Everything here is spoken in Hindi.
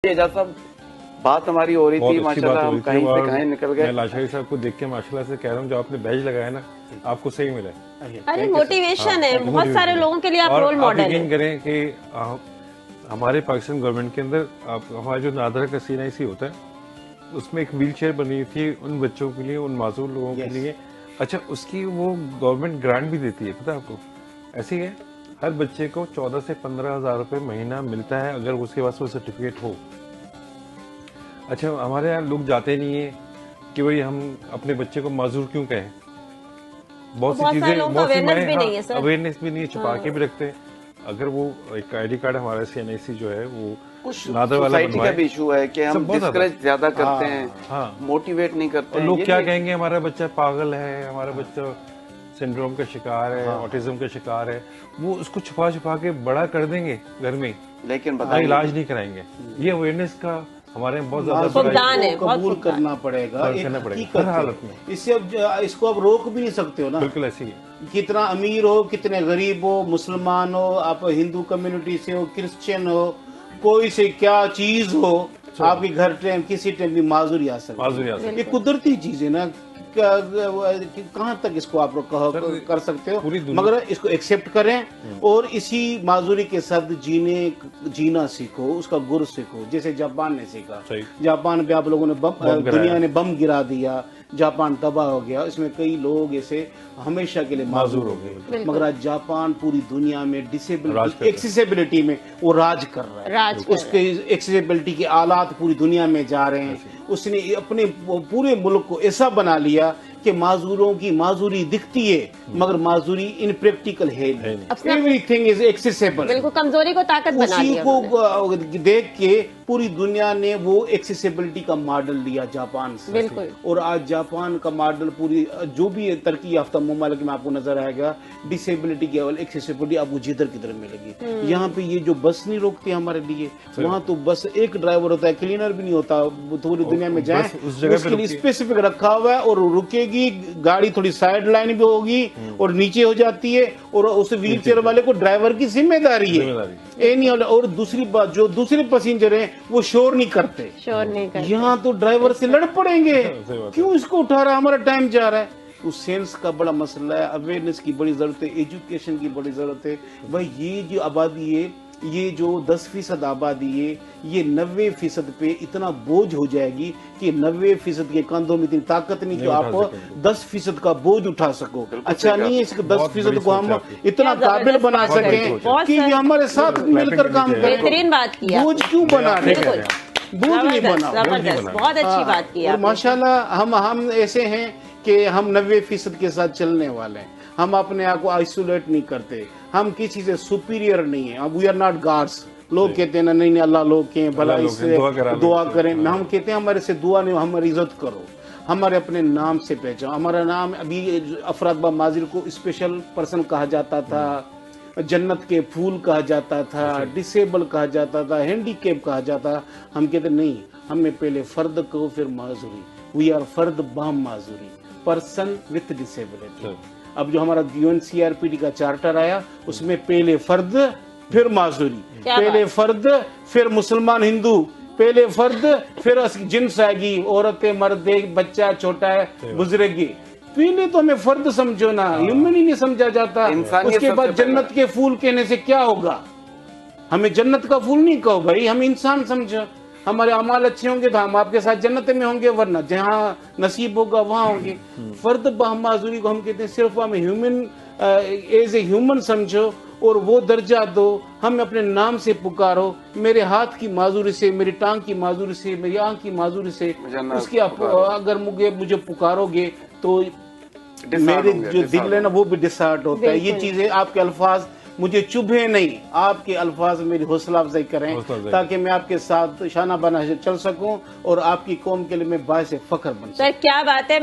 एजाज साहब, बात हमारी हो रही थी माशाल्लाह, हम कहीं से कहीं निकल गए। मैं लाशारी साहब को देख के माशाल्लाह से कह रहा हूँ, जो आपने बैज लगाया ना, आपको सही मिला है। अरे मोटिवेशन है, बहुत सारे लोगों के लिए आप रोल मॉडल हैं। यकीन करें कि हमारे पाकिस्तान गवर्नमेंट के अंदर हमारा जो नादरा का CNIC होता है, उसमें एक व्हील चेयर बनी थी उन बच्चों के लिए, उन मासूम लोगों के लिए। अच्छा, उसकी वो गवर्नमेंट ग्रांट भी देती है, पता है आपको? ऐसे ही है, हर बच्चे को 14 से 15 हज़ार रुपये महीना मिलता है अगर उसके पास वो सर्टिफिकेट हो। अच्छा, हमारे यहाँ लोग जाते नहीं है कि भाई हम अपने बच्चे को माजूर क्यों कहें। बहुत सी चीजें, बहुत सी अवेयरनेस भी नहीं है, छुपा के भी रखते हैं। अगर वो एक ID कार्ड हमारा CNIC जो है वो कुछ सोसाइटी का भी इशू है कि हम डिस्करेज ज्यादा करते हैं, मोटिवेट नहीं करते हैं। लोग क्या कहेंगे, हमारा बच्चा पागल है, हमारा बच्चा सिंड्रोम का शिकार है, ऑटिज्म का शिकार है, वो उसको छुपा छुपा के बड़ा कर देंगे घर में, लेकिन इलाज नहीं कराएंगे। ये अवेयरनेस का हमारे बहुत ज्यादा कबूल करना पड़ेगा हर हालत में। इससे अब इसको अब रोक भी नहीं सकते हो ना। बिल्कुल ऐसी है। कितना अमीर हो, कितने गरीब हो, मुसलमान हो, आप हिंदू कम्युनिटी से हो, क्रिश्चियन हो, कोई से क्या चीज हो, आपके घर टाइम किसी टाइम भी माजूरी आ सकती है। ये कुदरती चीज है ना, कहाँ तक इसको आप लोग कर सकते हो, मगर इसको एक्सेप्ट करें और इसी माजूरी के साथ जीना सीखो, उसका गुर सीखो, जैसे जापान ने सीखा। जापान पे आप लोगों ने दुनिया ने बम गिरा दिया, जापान तबाह हो गया, इसमें कई लोग ऐसे हमेशा के लिए माजूर हो गए, मगर आज जापान पूरी दुनिया में डिसेबिलिटी एक्सेसिबिलिटी में वो राज कर रहा है। उसके एक्सेसिबिलिटी के आलात पूरी दुनिया में जा रहे हैं। उसने अपने पूरे मुल्क को ऐसा बना लिया कि माजूरों की माजूरी दिखती है मगर माजूरी इनप्रैक्टिकल है। Everything is accessible. बिल्कुल, कमजोरी को ताकत बना लिया। उसी को देख के पूरी दुनिया ने वो एक्सेसिबिलिटी का मॉडल लिया जापान से। बिल्कुल। और आज जापान का मॉडल पूरी जो भी तरक्की याफ्ता मुमालिक में आपको नजर आएगा, डिसेबिलिटी की एक्सेसिबिलिटी आपको जिधर किधर मिलेगी। यहाँ पे ये जो बस नहीं रोकते हमारे लिए, वहाँ तो बस एक ड्राइवर होता है, क्लीनर भी नहीं होता। पूरी दुनिया में जाए उसके लिए स्पेसिफिक रखा हुआ है, और रुकेगी गाड़ी, थोड़ी साइड लाइन भी होगी और नीचे हो जाती है, और उस व्हील चेयर वाले को ड्राइवर की जिम्मेदारी है। ये नहीं। और दूसरी बात, जो दूसरे पैसेंजर हैं वो शोर नहीं करते। यहाँ तो ड्राइवर से लड़ पड़ेंगे, क्यों इसको उठा रहा है, हमारा टाइम जा रहा है। तो सेंस का बड़ा मसला है, अवेयरनेस की बड़ी जरूरत है, एजुकेशन की बड़ी जरूरत है। भाई ये जो आबादी है, ये जो 10% आबादी है, ये 90% पे इतना बोझ हो जाएगी कि 90% के कंधों में इतनी ताकत नहीं कि आप 10% का बोझ उठा सको। अच्छा नहीं है इसको 10% को हम इतना काबिल बना सकें कि ये हमारे साथ मिलकर काम करें। बेहतरीन बात की। बोझ क्यों बना रहे हैं? बोझ नहीं बना। बहुत अच्छी बात की। माशाल्लाह हम ऐसे हैं कि हम 90% के साथ चलने वाले हैं। हम अपने आप को आइसोलेट नहीं करते, हम किसी से सुपीरियर नहीं है। We are not gods. लोग कहते हैं ना, नहीं अल्लाह लोग के भला इससे दुआ करें। हम कहते हैं हमारे से दुआ नहीं, हमारी इज्जत करो, हमारे अपने नाम से पहचानो। हमारा नाम, अभी अफराद माजिर को स्पेशल पर्सन कहा जाता था, जन्नत के फूल कहा जाता था, डिसेबल कहा जाता था, हैंडीकेप कहा जाता। हम कहते नहीं, हमें पहले फर्द कहो फिर माजूरी। वी आर फर्द बाम माजूरी, पर्सन विथ डिसेबिलिटी। अब जो हमारा UNCRPD का चार्टर आया, उसमें पहले फर्द फिर माजूरी, पहले फर्द फिर मुसलमान हिंदू, पहले फर्द फिर जिन्स आएगी, औरतें मर्द, बच्चा छोटा है गुजरेगी। पहले तो हमें फर्द समझो ना, ह्यूमन ही नहीं समझा जाता। उसके बाद जन्नत के फूल कहने से क्या होगा? हमें जन्नत का फूल नहीं कहो भाई, हम इंसान समझो। हमारे अमाल अच्छे होंगे तो हम आपके साथ जन्नत में होंगे, वरना जहाँ नसीब होगा वहाँ होंगे। फर्द बहमाजूरी को हम कहते हैं सिर्फ हमें ह्यूमन एज ए ह्यूमन समझो और वो दर्जा दो। हम अपने नाम से पुकारो, मेरे हाथ की माजूरी से, मेरी टांग की माजूरी से, मेरी आंख की माजूरी से, उसकी अगर मुझे पुकारोगे तो मेरे जो दिल है ना वो भी डिसार्ट होता है। ये चीजें आपके अल्फाज मुझे चुभे नहीं, आपके अल्फाज मेरी हौसला अफजाई करें ताकि मैं आपके साथ शाना बना चल सकूं और आपकी कौम के लिए मैं बायसे फख्र बन सकूं। सर क्या बात है।